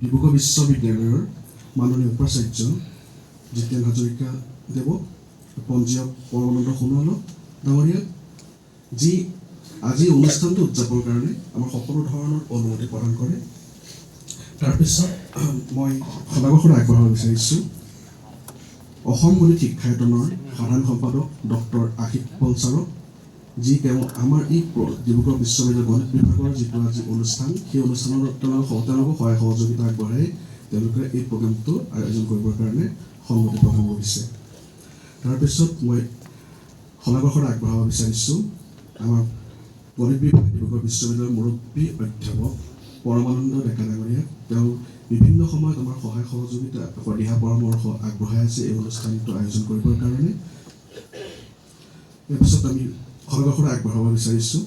ডিব্ৰুগড় বিশ্ববিদ্যালয়ৰ মাননীয় উপাচাৰ্য জিতেন হাজৰিকা দেৱক, পঞ্জীয়ক পৰমানন্দ সোণোৱাল ডাঙৰীয়াক, যি আজি অনুষ্ঠানটো উদযাপনৰ কাৰণে আমাৰ সকলো ধৰণৰ অনুমতি প্ৰদান কৰে। তাৰপিছত মই সদাগৰ আগবঢ়াব বিচাৰিছোঁ অসম গণিত শিক্ষায়তনৰ সাধাৰণ সম্পাদক ডক্টৰ আশিষ পল ছাৰক, যি তেওঁ আমাৰ এই ডিব্ৰুগড় বিশ্ববিদ্যালয় গণিত বিভাগৰ যিটো আজি অনুষ্ঠান, সেই অনুষ্ঠানত তেওঁলোকক সহায় সহযোগিতা আগবঢ়াই তেওঁলোকে এই প্ৰগ্ৰেমটো আয়োজন কৰিবৰ কাৰণে সন্মতি প্ৰদান কৰিছে। তাৰপিছত মই সদাগৰ আগবঢ়াব বিচাৰিছোঁ আমাৰ গণিত বিভাগ ডিব্ৰুগড় বিশ্ববিদ্যালয়ৰ মুৰব্বী অধ্যাপক পৰমানন্দ ডেকা ডাঙৰীয়া। তেওঁ বিভিন্ন সময়ত আমাৰ সহায় সহযোগিতা দিহা পৰামৰ্শ আগবঢ়াই আছে এই অনুষ্ঠানটো আয়োজন কৰিবৰ কাৰণে। তাৰপিছত আমি সদাগৰ আগবঢ়াব বিচাৰিছোঁ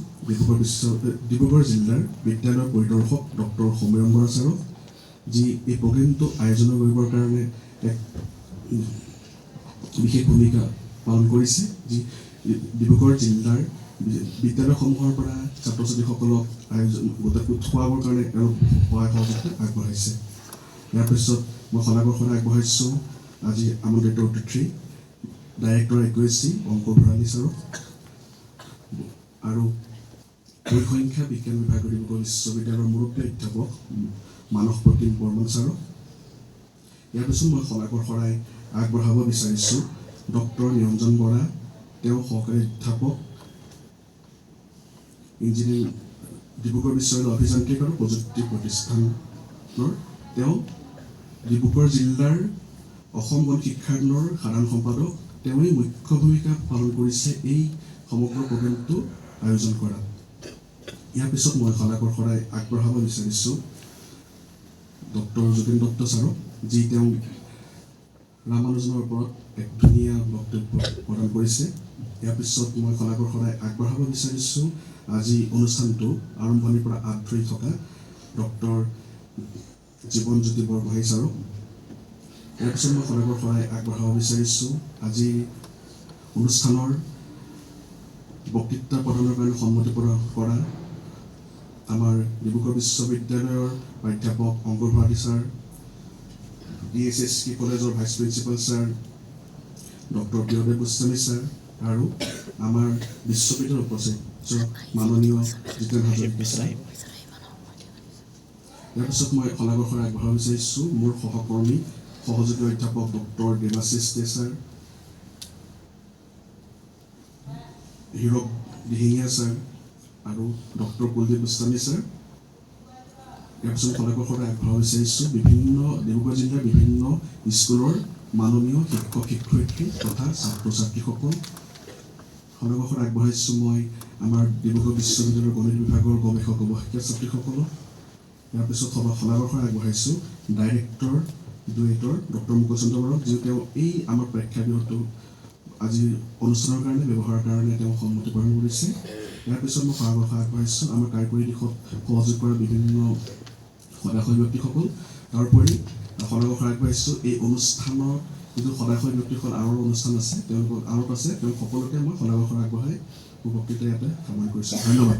ডিব্ৰুগড় জিলাৰ বিদ্যালয়ৰ পৰিদৰ্শক ডক্টৰ সমীৰণ বৰা ছাৰক, যি এই প্ৰগ্ৰেমটো আয়োজন কৰিবৰ কাৰণে এক বিশেষ ভূমিকা পালন কৰিছে, যি ডিব্ৰুগড় জিলাৰ বিদ্যালয়সমূহৰ পৰা ছাত্ৰ ছাত্ৰীসকলক গোটেই খুৱাবৰ কাৰণে তেওঁ সহায় সহযোগিতা আগবঢ়াইছে। ইয়াৰ পিছত মই সদাগৰ আগবঢ়াইছোঁ আজি আমন্ত্ৰিত অতিথি ডাইৰেক্টৰ একুৱেচি অংকুৰ ভৰালী ছাৰক আৰু পৰিসংখ্যা বিজ্ঞান বিভাগৰ ডিব্ৰুগড় বিশ্ববিদ্যালয়ৰ মুৰব্বী অধ্যাপক মানস প্ৰতিম বৰ্মন ছাৰক। ইয়াৰ পিছত মই সদাগৰ আগবঢ়াব বিচাৰিছোঁ ডক্টৰ নিৰঞ্জন বৰা, তেওঁ সহকাৰী অধ্যাপক ইঞ্জিনিয়াৰিং ডিব্ৰুগড় বিশ্ববিদ্যালয় অভিযান্ত্ৰিক আৰু প্ৰযুক্তি প্ৰতিষ্ঠানৰ, তেওঁ ডিব্ৰুগড় জিলাৰ অসম গণিত শিক্ষায়তনৰ সাধাৰণ সম্পাদক, তেওঁৱেই মুখ্য ভূমিকা পালন কৰিছে এই সমগ্ৰ প্ৰগ্ৰেমটো আয়োজন কৰাত। ইয়াৰ পিছত মই সদাগৰ আগবঢ়াব বিচাৰিছোঁ ডক্টৰ যোগেন দত্ত ছাৰক, যি তেওঁ ৰামানুজনৰ ওপৰত এক ধুনীয়া বক্তব্য প্ৰদান কৰিছে। ইয়াৰ পিছত মই সদাগৰ আগবঢ়াব বিচাৰিছোঁ আজি অনুষ্ঠানটো আৰম্ভণিৰ পৰা আঁত ধৰি থকা ডক্টৰ জীৱনজ্যোতি বৰগোহাঁই ছাৰক। ইয়াৰ পিছত মই সদাগৰ আগবঢ়াব বিচাৰিছোঁ আজি অনুষ্ঠানৰ বক্তৃতা প্ৰদানৰ কাৰণে সন্মতি প্ৰদান কৰা আমাৰ ডিব্ৰুগড় বিশ্ববিদ্যালয়ৰ অধ্যাপক অংকুৰ ভৰালী ছাৰ, DSSK কলেজৰ vice principal sir doctor Priyadev Goswami sir আৰু আমাৰ বিশ্ববিদ্যালয়ৰ উপাচাৰ্য মাননীয় জিতেন হাজৰিকা ছাৰ। ইয়াৰ পিছত মই সদাগৰ আগবঢ়াব বিচাৰিছোঁ মোৰ সহকৰ্মী সহযোগী অধ্যাপক ডক্টৰ দেৱাশিষ দে ছাৰ, হীৰক দিহিঙীয়া ছাৰ আৰু ডক্টৰ কুলদীপ গোস্বামী ছাৰ। ইয়াৰ পিছত সদাগৰ আগবঢ়াব বিচাৰিছোঁ ডিব্ৰুগড় জিলাৰ বিভিন্ন স্কুলৰ মাননীয় শিক্ষক শিক্ষয়িত্ৰী তথা ছাত্ৰ ছাত্ৰীসকল। সদাগৰ আগবঢ়াইছোঁ মই আমাৰ ডিব্ৰুগড় বিশ্ববিদ্যালয়ৰ গণিত বিভাগৰ গৱেষক গৱেষিকা ছাত্ৰীসকলক। ইয়াৰ পিছত সদাগৰ আগবঢ়াইছোঁ ডাইৰেক্টৰ ডুৱেটৰ ডক্টৰ মুকুল চন্দ্ৰ বৰাক, যি তেওঁ এই আমাৰ প্ৰেক্ষাগৃহটো আজি অনুষ্ঠানৰ কাৰণে ব্যৱহাৰৰ কাৰণে তেওঁ সন্মতি প্ৰদান কৰিছে। ইয়াৰ পিছত মই সদাগৰ আগবঢ়াইছোঁ আমাৰ কাৰিকৰী দিশত সহযোগ কৰা বিভিন্ন সদাশয় ব্যক্তিসকল। তাৰোপৰি সদাগৰ আগবঢ়াইছোঁ এই অনুষ্ঠানৰ যিটো সদাশয় ব্যক্তিসকল আৰু অনুষ্ঠান আছে তেওঁলোক সকলোকে মই সদাগৰ আগবঢ়াই মোৰ বক্তৃতা ইয়াতে সামৰণি কৰিছোঁ। ধন্যবাদ।